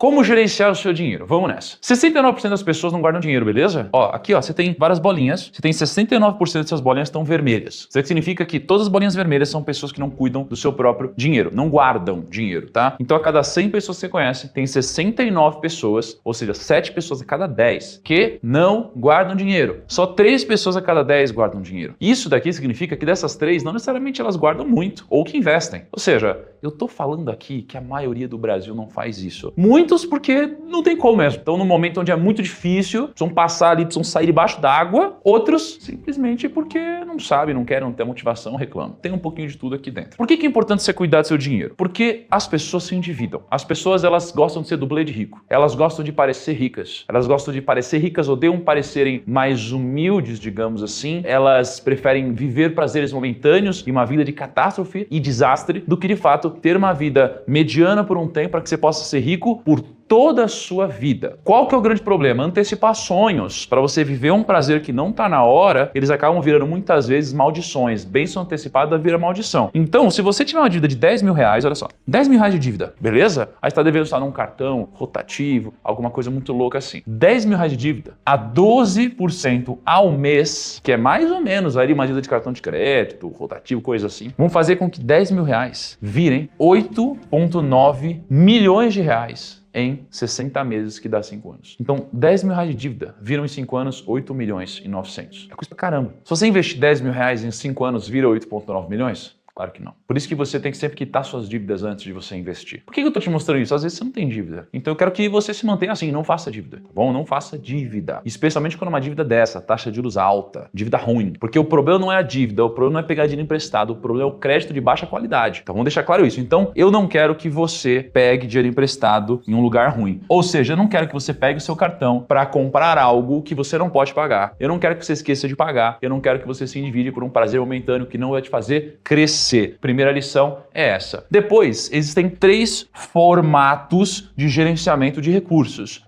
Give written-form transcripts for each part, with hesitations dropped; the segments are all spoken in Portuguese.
Como gerenciar o seu dinheiro? Vamos nessa. 69% das pessoas não guardam dinheiro, beleza? Ó, aqui ó, você tem várias bolinhas, você tem 69% dessas bolinhas estão vermelhas. Isso significa que todas as bolinhas vermelhas são pessoas que não cuidam do seu próprio dinheiro, não guardam dinheiro, tá? Então a cada 100 pessoas que você conhece, tem 69 pessoas, ou seja, 7 pessoas a cada 10 que não guardam dinheiro. Só 3 pessoas a cada 10 guardam dinheiro. Isso daqui significa que dessas 3, não necessariamente elas guardam muito, ou que investem. Ou seja, eu tô falando aqui que a maioria do Brasil não faz isso. Muitos porque não tem como mesmo. Então, no momento onde é muito difícil, precisam passar ali, precisam sair debaixo d'água. Outros, simplesmente porque não sabem, não querem, não ter motivação, reclamam. Tem um pouquinho de tudo aqui dentro. Por que é importante você cuidar do seu dinheiro? Porque as pessoas se endividam. As pessoas, elas gostam de ser dublê de rico. Elas gostam de parecer ricas. Elas gostam de parecer ricas, odeiam parecerem mais humildes, digamos assim. Elas preferem viver prazeres momentâneos e uma vida de catástrofe e desastre do que, de fato, ter uma vida mediana por um tempo para que você possa ser rico por toda a sua vida. Qual que é o grande problema? Antecipar sonhos. Para você viver um prazer que não está na hora, eles acabam virando muitas vezes maldições. Bênção antecipada vira maldição. Então, se você tiver uma dívida de 10 mil reais, olha só, 10 mil reais de dívida, beleza? Aí você está devendo estar num cartão rotativo, alguma coisa muito louca assim. 10 mil reais de dívida a 12% ao mês, que é mais ou menos ali uma dívida de cartão de crédito, rotativo, coisa assim, vão fazer com que 10 mil reais virem 8,9 milhões de reais em 60 meses, que dá 5 anos. Então, 10 mil reais de dívida viram em 5 anos 8 milhões e 900. É coisa pra caramba. Se você investir 10 mil reais em 5 anos, vira 8,9 milhões? Claro que não. Por isso que você tem que sempre quitar suas dívidas antes de você investir. Por que eu tô te mostrando isso? Às vezes você não tem dívida. Então eu quero que você se mantenha assim, não faça dívida, tá bom? Não faça dívida. Especialmente quando uma dívida dessa, taxa de juros alta, dívida ruim. Porque o problema não é a dívida, o problema não é pegar dinheiro emprestado, o problema é o crédito de baixa qualidade. Então vamos deixar claro isso. Então eu não quero que você pegue dinheiro emprestado em um lugar ruim. Ou seja, eu não quero que você pegue o seu cartão para comprar algo que você não pode pagar. Eu não quero que você esqueça de pagar. Eu não quero que você se endivide por um prazer momentâneo que não vai te fazer crescer. Primeira lição é essa. Depois, existem 3 formatos de gerenciamento de recursos.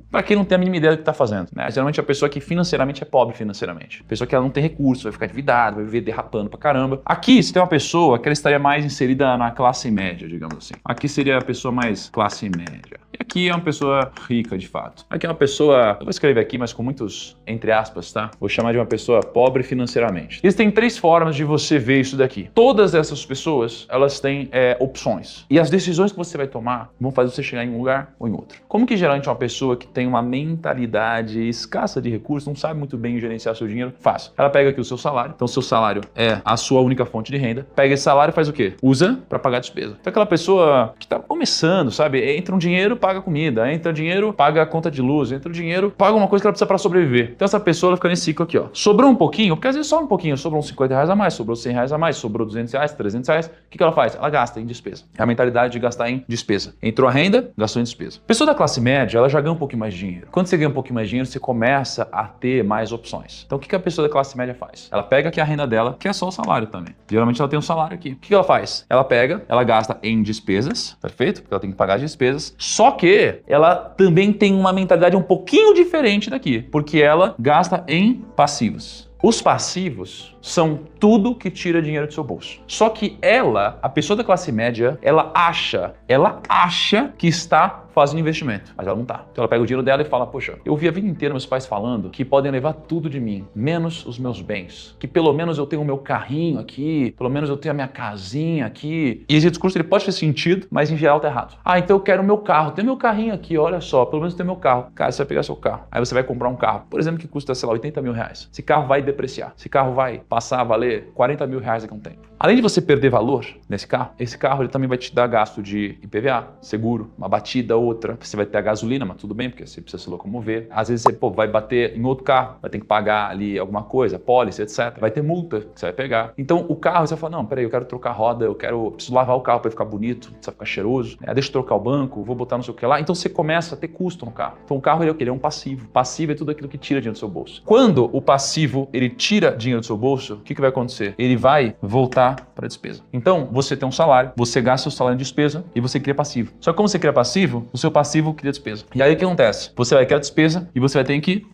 Para quem não tem a mínima ideia do que está fazendo, né? Geralmente a pessoa que financeiramente é pobre financeiramente. A pessoa que ela não tem recurso, vai ficar endividada, vai viver derrapando pra caramba. Aqui, se tem uma pessoa que ela estaria mais inserida na classe média, digamos assim. Aqui seria a pessoa mais classe média. E aqui é uma pessoa rica, de fato. Aqui é uma pessoa, eu vou escrever aqui, mas com muitos entre aspas, tá? Vou chamar de uma pessoa pobre financeiramente. Existem 3 formas de você ver isso daqui. Todas essas pessoas, elas têm opções. E as decisões que você vai tomar vão fazer você chegar em um lugar ou em outro. Como que geralmente uma pessoa que tem uma mentalidade escassa de recursos, não sabe muito bem gerenciar seu dinheiro, faz? Ela pega aqui o seu salário, então o seu salário é a sua única fonte de renda, pega esse salário e faz o quê? Usa para pagar despesa. Então aquela pessoa que tá começando, sabe? Entra um dinheiro, paga comida, entra dinheiro, paga a conta de luz, entra o dinheiro, paga uma coisa que ela precisa para sobreviver. Então essa pessoa ela fica nesse ciclo aqui, ó. Sobrou um pouquinho, porque às vezes só um pouquinho, sobrou uns 50 reais a mais, sobrou 100 reais a mais, sobrou 200 reais, 300 reais. O que ela faz? Ela gasta em despesa. É a mentalidade de gastar em despesa. Entrou a renda, gastou em despesa. Pessoa da classe média, ela já ganha um pouquinho mais de dinheiro. Quando você ganha um pouquinho mais de dinheiro, você começa a ter mais opções. Então o que a pessoa da classe média faz? Ela pega aqui a renda dela, que é só o salário também. Geralmente ela tem um salário aqui. O que ela faz? Ela pega, ela gasta em despesas, perfeito? Porque ela tem que pagar as despesas. Só que ela também tem uma mentalidade um pouquinho diferente daqui, porque ela gasta em passivos. Os passivos são tudo que tira dinheiro do seu bolso. Só que ela, a pessoa da classe média, ela acha que está fazendo investimento, mas ela não tá. Então ela pega o dinheiro dela e fala, poxa, eu vi a vida inteira meus pais falando que podem levar tudo de mim, menos os meus bens. Que pelo menos eu tenho o meu carrinho aqui, pelo menos eu tenho a minha casinha aqui. E esse discurso ele pode ter sentido, mas em geral tá errado. Ah, então eu quero o meu carro, tem meu carrinho aqui, olha só, pelo menos tem meu carro. Cara, você vai pegar seu carro, aí você vai comprar um carro, por exemplo, que custa, sei lá, 80 mil reais. Esse carro vai depreciar, esse carro vai passar a valer 40 mil reais daqui a um tempo. Além de você perder valor nesse carro, esse carro ele também vai te dar gasto de IPVA, seguro, uma batida, outra. Você vai ter a gasolina, mas tudo bem, porque você precisa se locomover. Às vezes você vai bater em outro carro, vai ter que pagar ali alguma coisa, pólice, etc. Vai ter multa que você vai pegar. Então o carro, você vai falar, não, peraí, eu quero trocar a roda, preciso lavar o carro para ficar bonito, precisa ficar cheiroso. Deixa eu trocar o banco, vou botar não sei o que lá. Então você começa a ter custo no carro. Então o carro ele é o quê? Ele é um passivo. Passivo é tudo aquilo que tira dinheiro do seu bolso. Quando o passivo ele tira dinheiro do seu bolso, o que vai acontecer? Ele vai voltar para despesa. Então, você tem um salário, você gasta o salário em despesa e você cria passivo. Só que como você cria passivo, o seu passivo cria despesa. E aí o que acontece? Você vai criar despesa e você vai ter que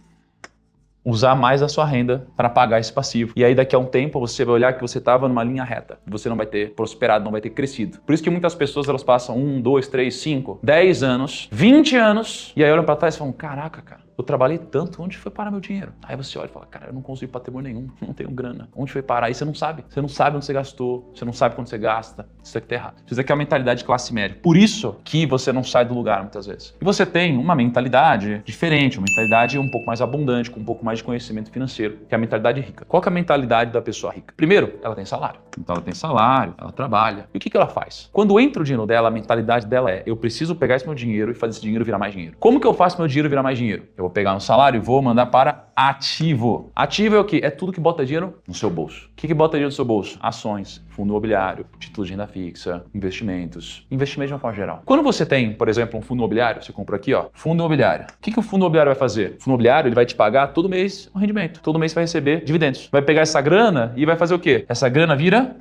usar mais a sua renda para pagar esse passivo. E aí daqui a um tempo você vai olhar que você estava numa linha reta. Você não vai ter prosperado, não vai ter crescido. Por isso que muitas pessoas elas passam 1, 2, 3, 5, 10 anos, 20 anos, e aí olham para trás e falam, caraca, cara, eu trabalhei tanto, onde foi parar meu dinheiro? Aí você olha e fala, cara, eu não consegui patrimônio nenhum, não tenho grana. Onde foi parar? Aí você não sabe. Você não sabe onde você gastou, você não sabe quando você gasta. Isso aqui tá errado. Isso aqui é a mentalidade de classe média. Por isso que você não sai do lugar muitas vezes. E você tem uma mentalidade diferente, uma mentalidade um pouco mais abundante, com um pouco mais de conhecimento financeiro, que é a mentalidade rica. Qual que é a mentalidade da pessoa rica? Primeiro, ela tem salário. Então ela tem salário, ela trabalha. E o que ela faz? Quando entra o dinheiro dela, a mentalidade dela é, eu preciso pegar esse meu dinheiro e fazer esse dinheiro virar mais dinheiro. Como que eu faço meu dinheiro virar mais dinheiro? Eu vou pegar um salário e vou mandar para ativo. Ativo é o quê? É tudo que bota dinheiro no seu bolso. O que bota dinheiro no seu bolso? Ações, fundo imobiliário, títulos de renda fixa, investimentos. Investimento de uma forma geral. Quando você tem, por exemplo, um fundo imobiliário, você compra aqui, ó, fundo imobiliário. O que o fundo imobiliário vai fazer? O fundo imobiliário ele vai te pagar todo mês um rendimento. Todo mês você vai receber dividendos. Vai pegar essa grana e vai fazer o quê? Essa grana vira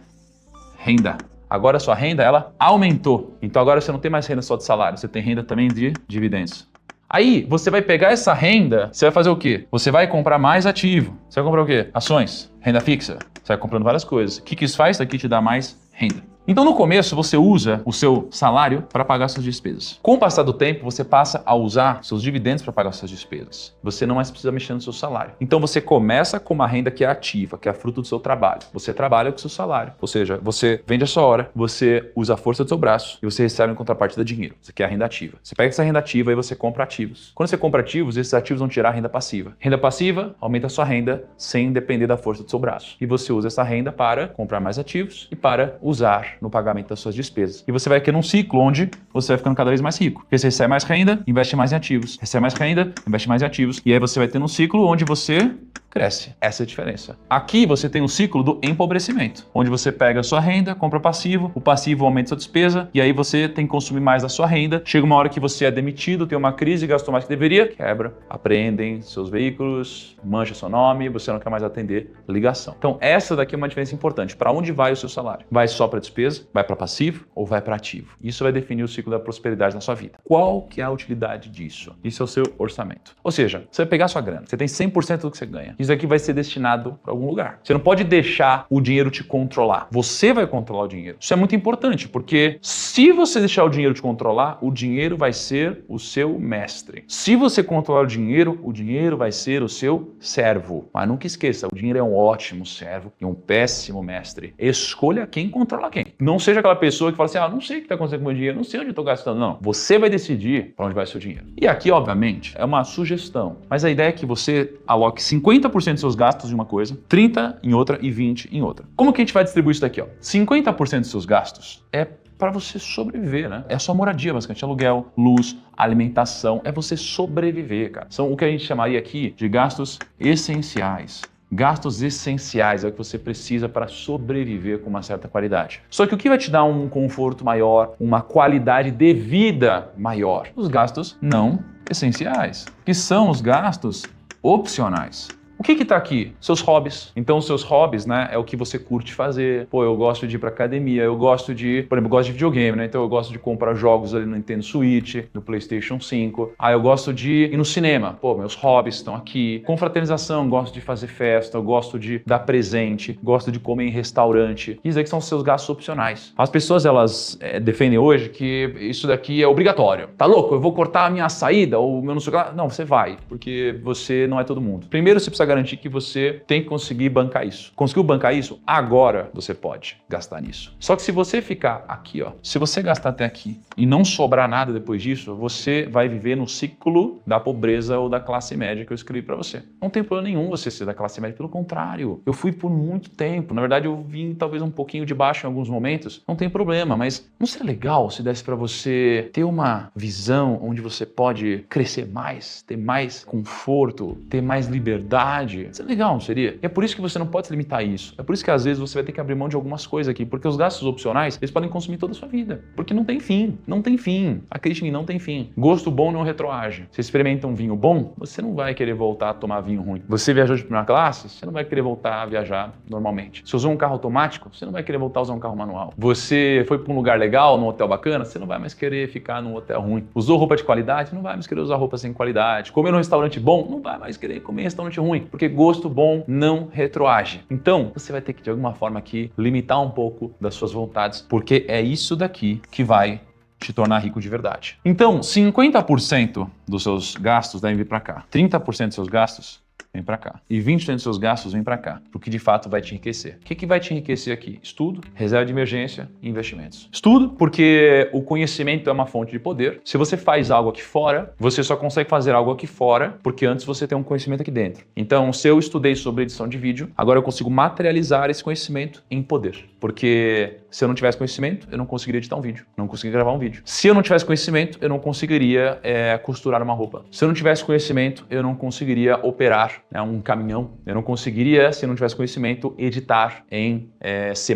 renda. Agora a sua renda, ela aumentou. Então agora você não tem mais renda só de salário, você tem renda também de dividendos. Aí, você vai pegar essa renda, você vai fazer o quê? Você vai comprar mais ativo. Você vai comprar o quê? Ações, renda fixa. Você vai comprando várias coisas. O que isso faz? Isso aqui te dá mais renda. Então, no começo, você usa o seu salário para pagar suas despesas. Com o passar do tempo, você passa a usar seus dividendos para pagar suas despesas. Você não mais precisa mexer no seu salário. Então, você começa com uma renda que é ativa, que é fruto do seu trabalho. Você trabalha com o seu salário. Ou seja, você vende a sua hora, você usa a força do seu braço e você recebe em contrapartida dinheiro. Isso aqui é a renda ativa. Você pega essa renda ativa e você compra ativos. Quando você compra ativos, esses ativos vão tirar a renda passiva. Renda passiva aumenta a sua renda sem depender da força do seu braço. E você usa essa renda para comprar mais ativos e para usar no pagamento das suas despesas. E você vai criando um ciclo onde você vai ficando cada vez mais rico. Porque você recebe mais renda, investe mais em ativos. Recebe mais renda, investe mais em ativos. E aí você vai tendo um ciclo onde você cresce. Essa é a diferença. Aqui você tem um ciclo do empobrecimento, onde você pega a sua renda, compra passivo, o passivo aumenta a sua despesa, e aí você tem que consumir mais da sua renda. Chega uma hora que você é demitido, tem uma crise, gastou mais que deveria, quebra, apreendem seus veículos, mancha seu nome, você não quer mais atender ligação. Então essa daqui é uma diferença importante. Para onde vai o seu salário? Vai só para despesa? Vai para passivo ou vai para ativo? Isso vai definir o ciclo da prosperidade na sua vida. Qual que é a utilidade disso? Isso é o seu orçamento. Ou seja, você vai pegar a sua grana, você tem 100% do que você ganha. Isso aqui vai ser destinado para algum lugar. Você não pode deixar o dinheiro te controlar. Você vai controlar o dinheiro. Isso é muito importante, porque se você deixar o dinheiro te controlar, o dinheiro vai ser o seu mestre. Se você controlar o dinheiro vai ser o seu servo. Mas nunca esqueça, o dinheiro é um ótimo servo e um péssimo mestre. Escolha quem controla quem. Não seja aquela pessoa que fala assim, não sei o que está acontecendo com o meu dinheiro, não sei onde eu estou gastando. Não, você vai decidir para onde vai o seu dinheiro. E aqui, obviamente, é uma sugestão. Mas a ideia é que você aloque 50% dos seus gastos em uma coisa, 30% em outra e 20% em outra. Como que a gente vai distribuir isso daqui? 50% dos seus gastos é para você sobreviver, né? É a sua moradia, basicamente, aluguel, luz, alimentação, é você sobreviver, cara. São o que a gente chamaria aqui de gastos essenciais. Gastos essenciais é o que você precisa para sobreviver com uma certa qualidade. Só que o que vai te dar um conforto maior, uma qualidade de vida maior? Os gastos não essenciais, que são os gastos opcionais. O que está aqui? Seus hobbies. Então, os seus hobbies, né, é o que você curte fazer. Pô, eu gosto de ir pra academia, eu gosto de, por exemplo, eu gosto de videogame, né? Então, eu gosto de comprar jogos ali no Nintendo Switch, no PlayStation 5. Eu gosto de ir no cinema. Pô, meus hobbies estão aqui. Confraternização, gosto de fazer festa, eu gosto de dar presente, gosto de comer em restaurante. Isso aqui são os seus gastos opcionais. As pessoas, elas defendem hoje que isso daqui é obrigatório. Tá louco? Eu vou cortar a minha saída ou o meu não sei o que lá? Não, você vai, porque você não é todo mundo. Primeiro, você precisa garantir que você tem que conseguir bancar isso. Conseguiu bancar isso? Agora você pode gastar nisso. Só que se você ficar aqui, ó, se você gastar até aqui e não sobrar nada depois disso, você vai viver no ciclo da pobreza ou da classe média que eu escrevi para você. Não tem problema nenhum você ser da classe média, pelo contrário. Eu fui por muito tempo. Na verdade, eu vim talvez um pouquinho de baixo em alguns momentos. Não tem problema, mas não seria legal se desse para você ter uma visão onde você pode crescer mais, ter mais conforto, ter mais liberdade? Isso é legal, não seria? E é por isso que você não pode se limitar a isso. É por isso que às vezes você vai ter que abrir mão de algumas coisas aqui, porque os gastos opcionais, eles podem consumir toda a sua vida. Porque não tem fim. Não tem fim. Acredite em mim, não tem fim. Gosto bom não retroage. Você experimenta um vinho bom, você não vai querer voltar a tomar vinho ruim. Você viajou de primeira classe, você não vai querer voltar a viajar normalmente. Se usou um carro automático, você não vai querer voltar a usar um carro manual. Você foi para um lugar legal, num hotel bacana, você não vai mais querer ficar num hotel ruim. Usou roupa de qualidade, não vai mais querer usar roupa sem qualidade. Comer num restaurante bom, não vai mais querer comer em restaurante ruim. porque gosto bom não retroage. Então, você vai ter que, de alguma forma aqui, limitar um pouco das suas vontades, porque é isso daqui que vai te tornar rico de verdade. Então, 50% dos seus gastos devem vir para cá. 30% dos seus gastos vem para cá. E 20% dos seus gastos vem para cá, porque de fato vai te enriquecer. O que vai te enriquecer aqui? Estudo, reserva de emergência e investimentos. Estudo, porque o conhecimento é uma fonte de poder. Se você faz algo aqui fora, você só consegue fazer algo aqui fora, porque antes você tem um conhecimento aqui dentro. Então, se eu estudei sobre edição de vídeo, agora eu consigo materializar esse conhecimento em poder. Porque se eu não tivesse conhecimento, eu não conseguiria editar um vídeo, não conseguiria gravar um vídeo. Se eu não tivesse conhecimento, eu não conseguiria costurar uma roupa. Se eu não tivesse conhecimento, eu não conseguiria operar um caminhão. Eu não conseguiria, se eu não tivesse conhecimento, editar em C++,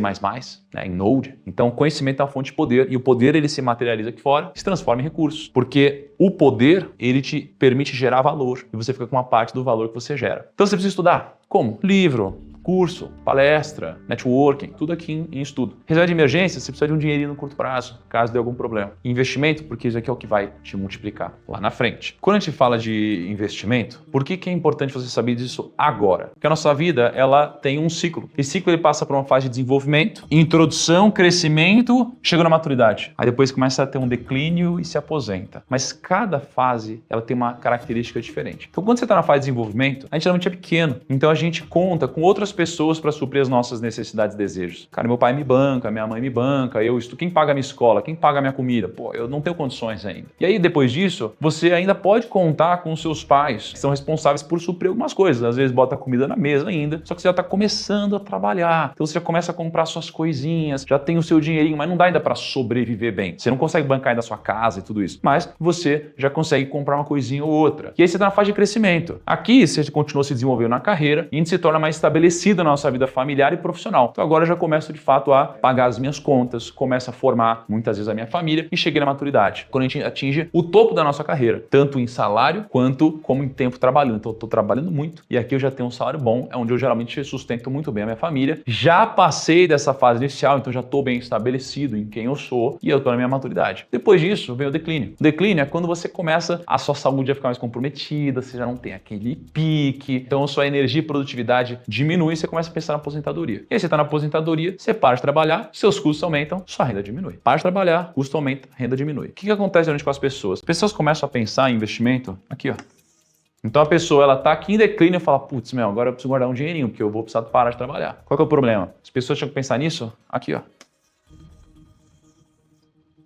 em Node. Então, conhecimento é uma fonte de poder e o poder ele se materializa aqui fora, se transforma em recursos, porque o poder ele te permite gerar valor e você fica com uma parte do valor que você gera. Então, você precisa estudar. Como? Livro, curso, palestra, networking, tudo aqui em estudo. Reserva de emergência, você precisa de um dinheirinho no curto prazo, caso dê algum problema. Investimento, porque isso aqui é o que vai te multiplicar lá na frente. Quando a gente fala de investimento, por que é importante você saber disso agora? Porque a nossa vida, ela tem um ciclo. Esse ciclo ele passa por uma fase de desenvolvimento, introdução, crescimento, chega na maturidade. Aí depois começa a ter um declínio e se aposenta. Mas cada fase, ela tem uma característica diferente. Então, quando você está na fase de desenvolvimento, a gente geralmente é pequeno. Então, a gente conta com outras pessoas para suprir as nossas necessidades e desejos. Cara, meu pai me banca, minha mãe me banca, eu estudo. Quem paga a minha escola? Quem paga a minha comida? Pô, eu não tenho condições ainda. E aí, depois disso, você ainda pode contar com seus pais, que são responsáveis por suprir algumas coisas. Às vezes, bota comida na mesa ainda, só que você já está começando a trabalhar. Então, você já começa a comprar suas coisinhas, já tem o seu dinheirinho, mas não dá ainda para sobreviver bem. Você não consegue bancar ainda a sua casa e tudo isso. Mas você já consegue comprar uma coisinha ou outra. E aí, você está na fase de crescimento. Aqui, você continua se desenvolvendo na carreira e a gente se torna mais estabelecido na nossa vida familiar e profissional. Então agora eu já começo de fato a pagar as minhas contas, começo a formar muitas vezes a minha família e cheguei na maturidade. Quando a gente atinge o topo da nossa carreira, tanto em salário quanto como em tempo trabalhando. Então eu estou trabalhando muito e aqui eu já tenho um salário bom, é onde eu geralmente sustento muito bem a minha família. Já passei dessa fase inicial, então já estou bem estabelecido em quem eu sou e eu estou na minha maturidade. Depois disso vem o declínio. O declínio é quando você começa a sua saúde a ficar mais comprometida, você já não tem aquele pique, então a sua energia e produtividade diminui, você começa a pensar na aposentadoria. E aí você está na aposentadoria, você para de trabalhar, seus custos aumentam, sua renda diminui. Para de trabalhar, custo aumenta, renda diminui. O que acontece geralmente com as pessoas? As pessoas começam a pensar em investimento aqui, ó. Então a pessoa, ela tá aqui em declínio e fala, putz, agora eu preciso guardar um dinheirinho, porque eu vou precisar parar de trabalhar. Qual que é o problema? As pessoas tinham que pensar nisso aqui, ó.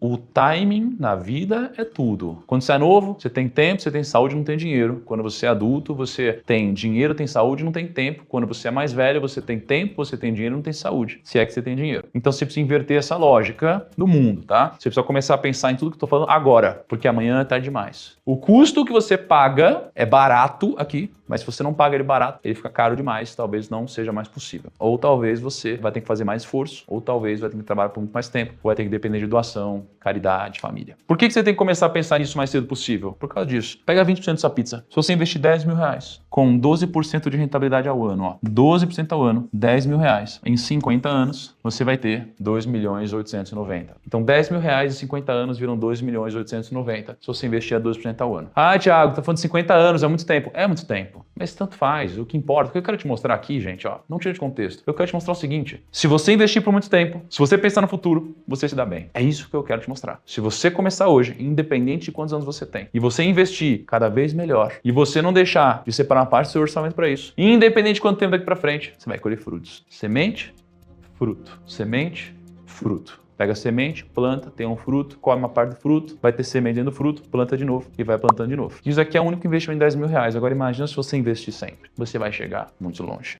O timing na vida é tudo. Quando você é novo, você tem tempo, você tem saúde, não tem dinheiro. Quando você é adulto, você tem dinheiro, tem saúde, não tem tempo. Quando você é mais velho, você tem tempo, você tem dinheiro, não tem saúde. Se é que você tem dinheiro. Então você precisa inverter essa lógica do mundo, tá? Você precisa começar a pensar em tudo que eu tô falando agora, porque amanhã é tarde demais. O custo que você paga é barato aqui, mas se você não paga ele barato, ele fica caro demais, talvez não seja mais possível. Ou talvez você vai ter que fazer mais esforço, ou talvez vai ter que trabalhar por muito mais tempo, ou vai ter que depender de doação, caridade, família. Por que você tem que começar a pensar nisso o mais cedo possível? Por causa disso. Pega 20% da sua pizza. Se você investir 10 mil reais com 12% de rentabilidade ao ano, ó, 12% ao ano, 10 mil reais. Em 50 anos, você vai ter 2.890.000. Então 10 mil reais em 50 anos viram 2.890.000 se você investir a 12% ao ano. Ah, Thiago, tá falando de 50 anos, é muito tempo. É muito tempo. Mas tanto faz, o que importa. O que eu quero te mostrar aqui, gente, ó, não tira de contexto. Eu quero te mostrar o seguinte: se você investir por muito tempo, se você pensar no futuro, você se dá bem. É isso que eu quero te mostrar. Se você começar hoje, independente de quantos anos você tem, e você investir cada vez melhor, e você não deixar de separar uma parte do seu orçamento para isso, independente de quanto tempo daqui para frente, você vai colher frutos. Semente, fruto. Semente, fruto. Pega a semente, planta, tem um fruto, come uma parte do fruto, vai ter semente dentro do fruto, planta de novo e vai plantando de novo. Isso aqui é o único investimento de 10 mil reais. Agora imagina se você investir sempre. Você vai chegar muito longe.